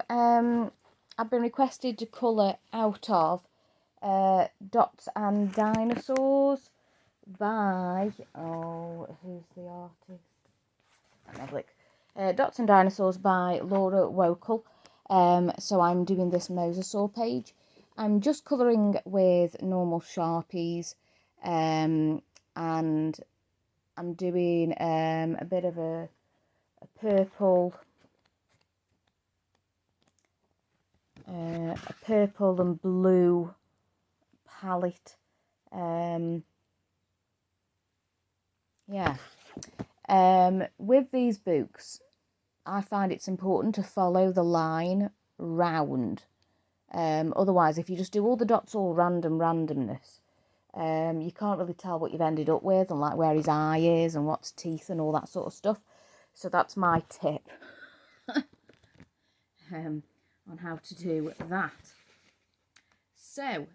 I've been requested to colour out of Dots and Dinosaurs by, who's the artist? Let me have a look. Dots and Dinosaurs by Laura Wokal. So I'm doing this mosasaur page. I'm just colouring with normal Sharpies, and I'm doing a bit of a purple, and blue palette. With these books, I find it's important to follow the line round. Otherwise, if you just do all the dots all randomness, you can't really tell what you've ended up with, and like where his eye is and what's teeth and all that sort of stuff. So that's my tip on how to do that. So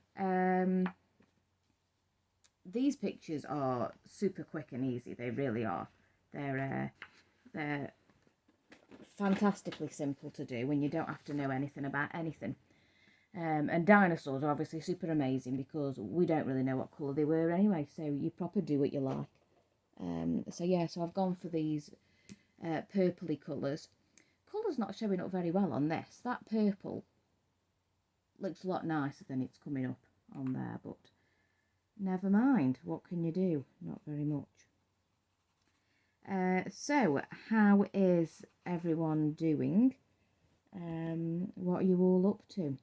these pictures are super quick and easy. They really are. They're fantastically simple to do when you don't have to know anything about anything. And dinosaurs are obviously super amazing because we don't really know what colour they were anyway, so you proper do what you like. So I've gone for these purpley colours. Colour's not showing up very well on this. That purple looks a lot nicer than it's coming up on there, but never mind. What can you do? Not very much. So how is everyone doing? What are you all up to?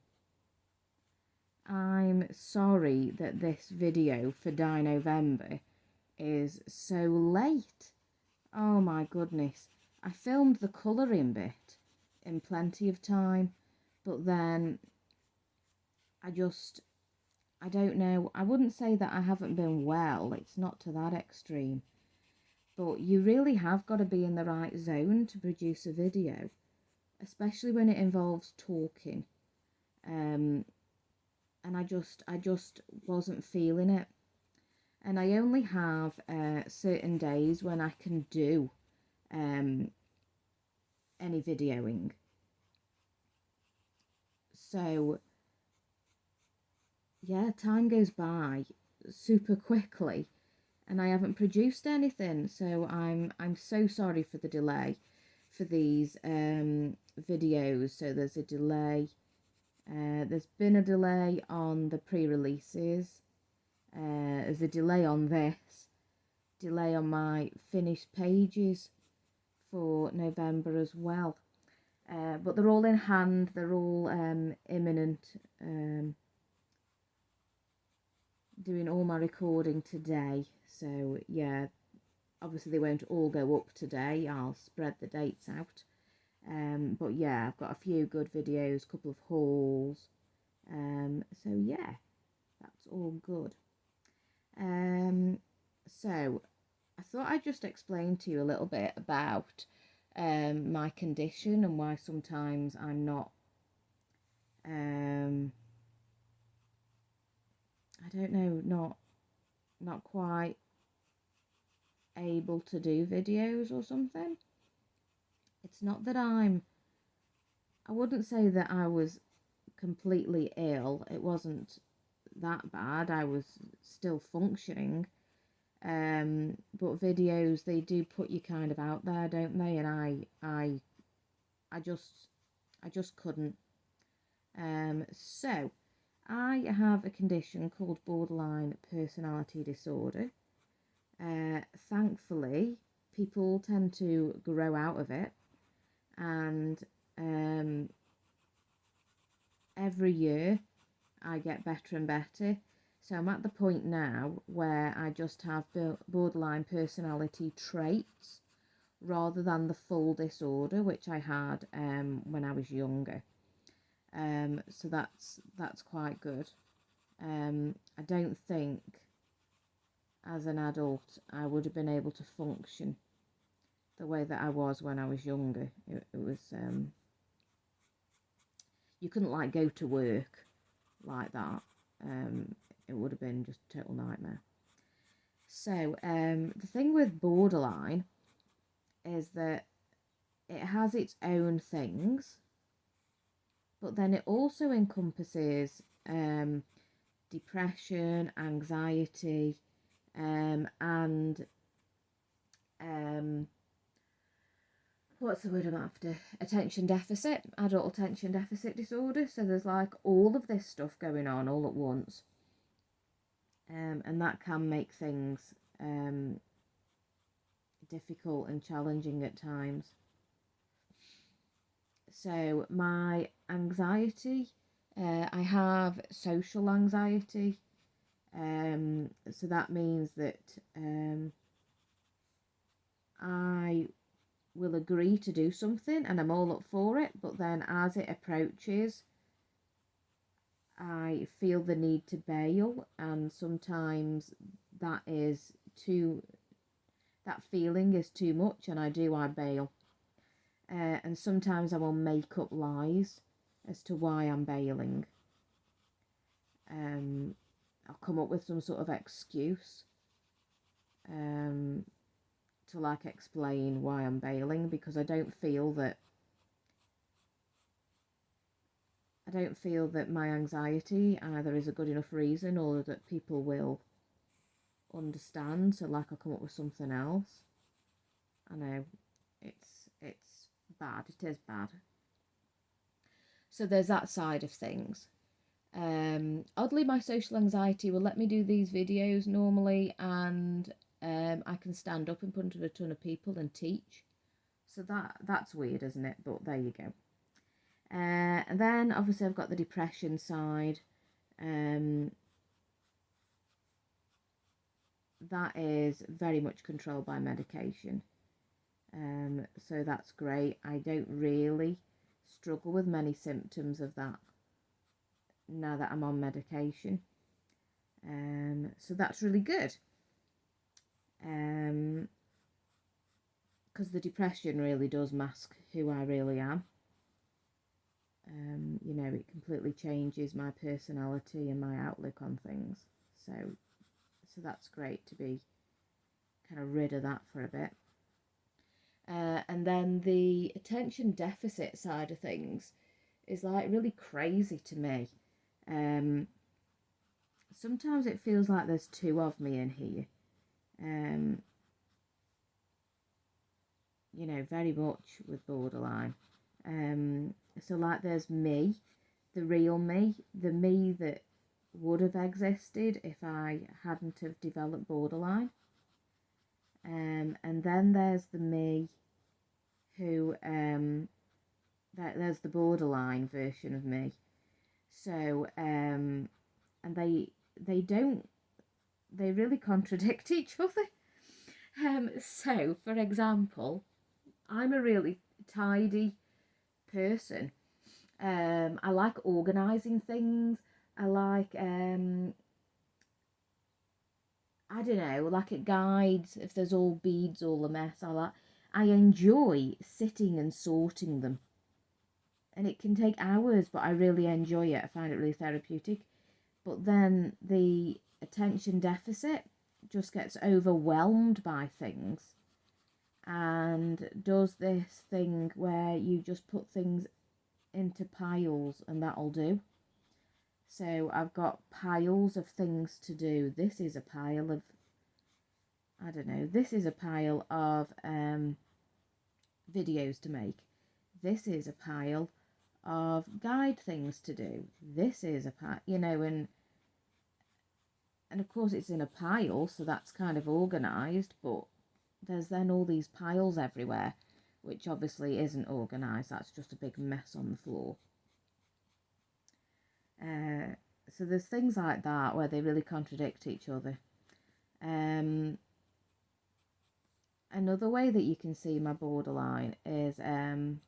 I'm sorry that this video for Dinovember is so late. Oh my goodness. I filmed the colouring bit in plenty of time, but then I don't know. I wouldn't say that I haven't been well. It's not to that extreme. But you really have got to be in the right zone to produce a video, especially when it involves talking. And I just wasn't feeling it. And I only have certain days when I can do any videoing. So yeah, time goes by super quickly and I haven't produced anything. So I'm so sorry for the delay for these videos. So there's a delay. There's been a delay on the pre-releases. There's a delay on this. Delay on my finished pages for November as well. But they're all in hand. They're all imminent. Doing all my recording today. So yeah, obviously they won't all go up today. I'll spread the dates out. But yeah, I've got a few good videos, a couple of hauls. So yeah, that's all good. So I thought I'd just explain to you a little bit about my condition and why sometimes I'm not I don't know, not quite able to do videos or something. It's not that I wouldn't say that I was completely ill. It wasn't that bad. I was still functioning. But videos, they do put you kind of out there, don't they? And I just couldn't. So I have a condition called borderline personality disorder. Thankfully, people tend to grow out of it, and every year I get better and better. So I'm at the point now where I just have borderline personality traits rather than the full disorder, which I had when I was younger. So that's quite good. I don't think as an adult I would have been able to function the way that I was when I was younger. It was you couldn't like go to work like that. It would have been just a total nightmare. So the thing with borderline is that it has its own things, but then it also encompasses depression, anxiety, and what's the word I'm after? Adult attention deficit disorder. So there's like all of this stuff going on all at once. And that can make things difficult and challenging at times. So my anxiety, I have social anxiety. So that means that I will agree to do something and I'm all up for it, but then as it approaches, I feel the need to bail, and sometimes that feeling is too much, and I bail. And sometimes I will make up lies as to why I'm bailing. I'll come up with some sort of excuse to like explain why I'm bailing, because I don't feel that my anxiety either is a good enough reason or that people will understand. So like I'll come up with something else. I know it's bad. It is bad. So there's that side of things. Oddly, my social anxiety will let me do these videos normally, and I can stand up in front of a ton of people and teach. So that's weird, isn't it? But there you go. And then obviously I've got the depression side. That is very much controlled by medication. So that's great. I don't really struggle with many symptoms of that now that I'm on medication. So that's really good. Because the depression really does mask who I really am. You know, it completely changes my personality and my outlook on things. So that's great to be kind of rid of that for a bit. And then the attention deficit side of things is like really crazy to me. Sometimes it feels like there's two of me in here. You know, very much with borderline. So like there's me, the real me, the me that would have existed if I hadn't have developed borderline. And then there's the me who, there's the borderline version of me. So, and they really contradict each other. So, for example, I'm a really tidy person. I like organising things. I like, I don't know, like it guides, if there's all beads, all a mess, I enjoy sitting and sorting them. And it can take hours, but I really enjoy it. I find it really therapeutic. But then the attention deficit just gets overwhelmed by things and does this thing where you just put things into piles and that'll do. So I've got piles of things to do. This is a pile of, I don't know, this is a pile of videos to make. This is a pile of guide things to do. This is a pile, you know, and of course it's in a pile, so that's kind of organised, but there's then all these piles everywhere, which obviously isn't organised. That's just a big mess on the floor. So there's things like that where they really contradict each other. Another way that you can see my borderline is, and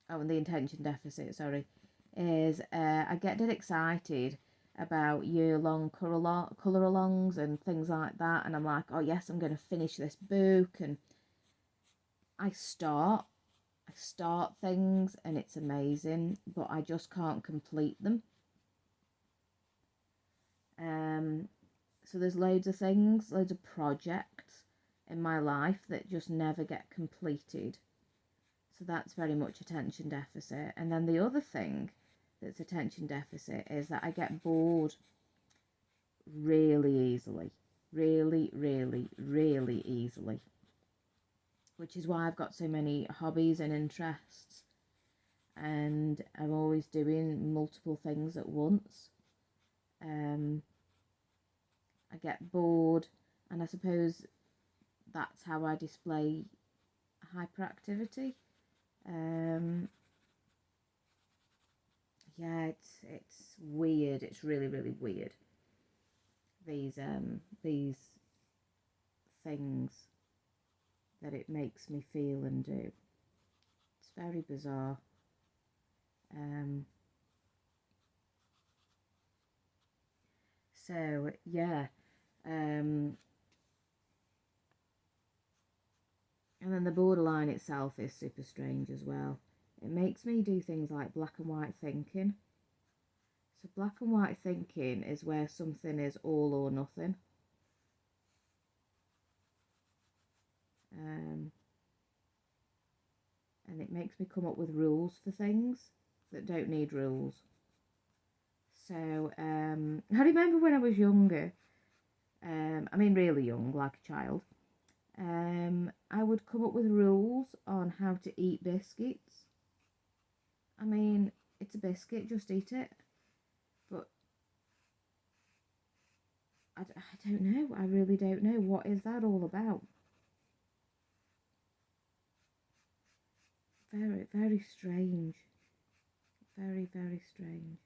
the attention deficit, sorry, is I get dead excited about year-long colour-alongs and things like that, and I'm like, oh yes, I'm going to finish this book, and I start things and it's amazing, but I just can't complete them. So there's loads of things, loads of projects in my life that just never get completed. So that's very much attention deficit. And then the other thing that's attention deficit is that I get bored really easily. Really, really, really easily. Which is why I've got so many hobbies and interests. And I'm always doing multiple things at once. I get bored, and I suppose that's how I display hyperactivity. Yeah, it's weird. It's really, really weird. These things that it makes me feel and do. It's very bizarre. So yeah, and then the borderline itself is super strange as well. It makes me do things like black and white thinking. So black and white thinking is where something is all or nothing. And it makes me come up with rules for things that don't need rules. So I remember when I was younger, I mean really young, like a child, I would come up with rules on how to eat biscuits. I mean, it's a biscuit, just eat it. But I don't know, I really don't know. What is that all about? Very, very strange. Very, very strange.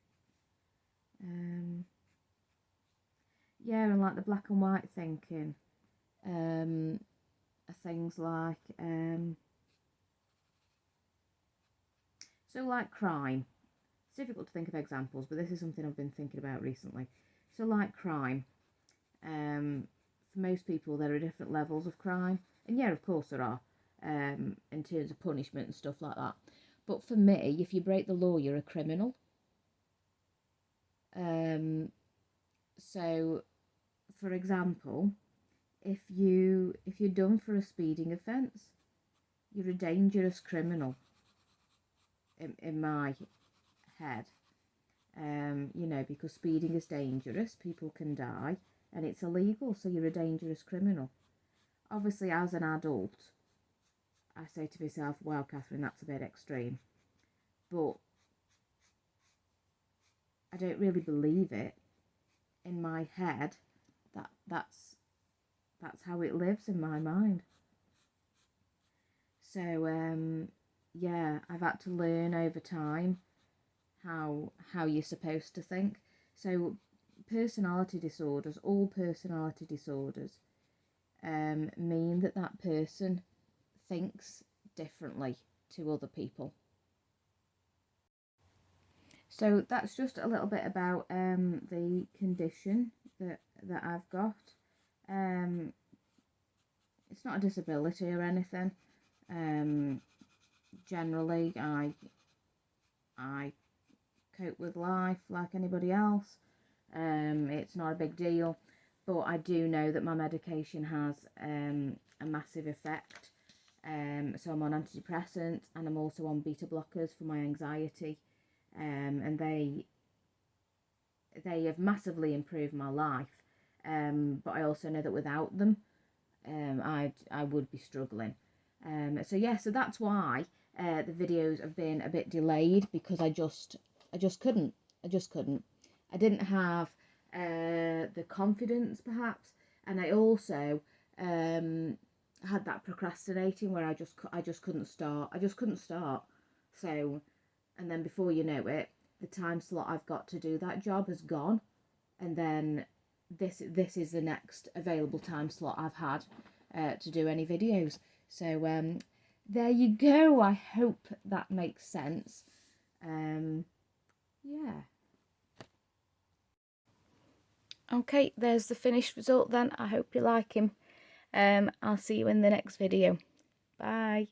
Yeah, and like the black and white thinking, are things like, so like crime. It's difficult to think of examples, but this is something I've been thinking about recently. So like crime, for most people there are different levels of crime, and yeah, of course there are, in terms of punishment and stuff like that. But for me, if you break the law, you're a criminal. So, for example, if you're done for a speeding offence, you're a dangerous criminal. In my head, you know, because speeding is dangerous, people can die, and it's illegal. So you're a dangerous criminal. Obviously, as an adult, I say to myself, "Wow, Catherine, that's a bit extreme," but I don't really believe it. In my head, that's how it lives in my mind. So yeah, I've had to learn over time how you're supposed to think. So personality disorders, all personality disorders, mean that person thinks differently to other people. So that's just a little bit about the condition that I've got. It's not a disability or anything. Generally, I cope with life like anybody else. It's not a big deal, but I do know that my medication has a massive effect. So I'm on antidepressants, and I'm also on beta blockers for my anxiety, and they have massively improved my life. But I also know that without them, I would be struggling. So yeah, so that's why the videos have been a bit delayed, because I just couldn't. I didn't have the confidence, perhaps, and I also had that procrastinating where I just couldn't start. So, and then before you know it, the time slot I've got to do that job has gone, and then this is the next available time slot I've had to do any videos. So there you go. I hope that makes sense. Yeah. Okay, there's the finished result then. I hope you like him. I'll see you in the next video. Bye.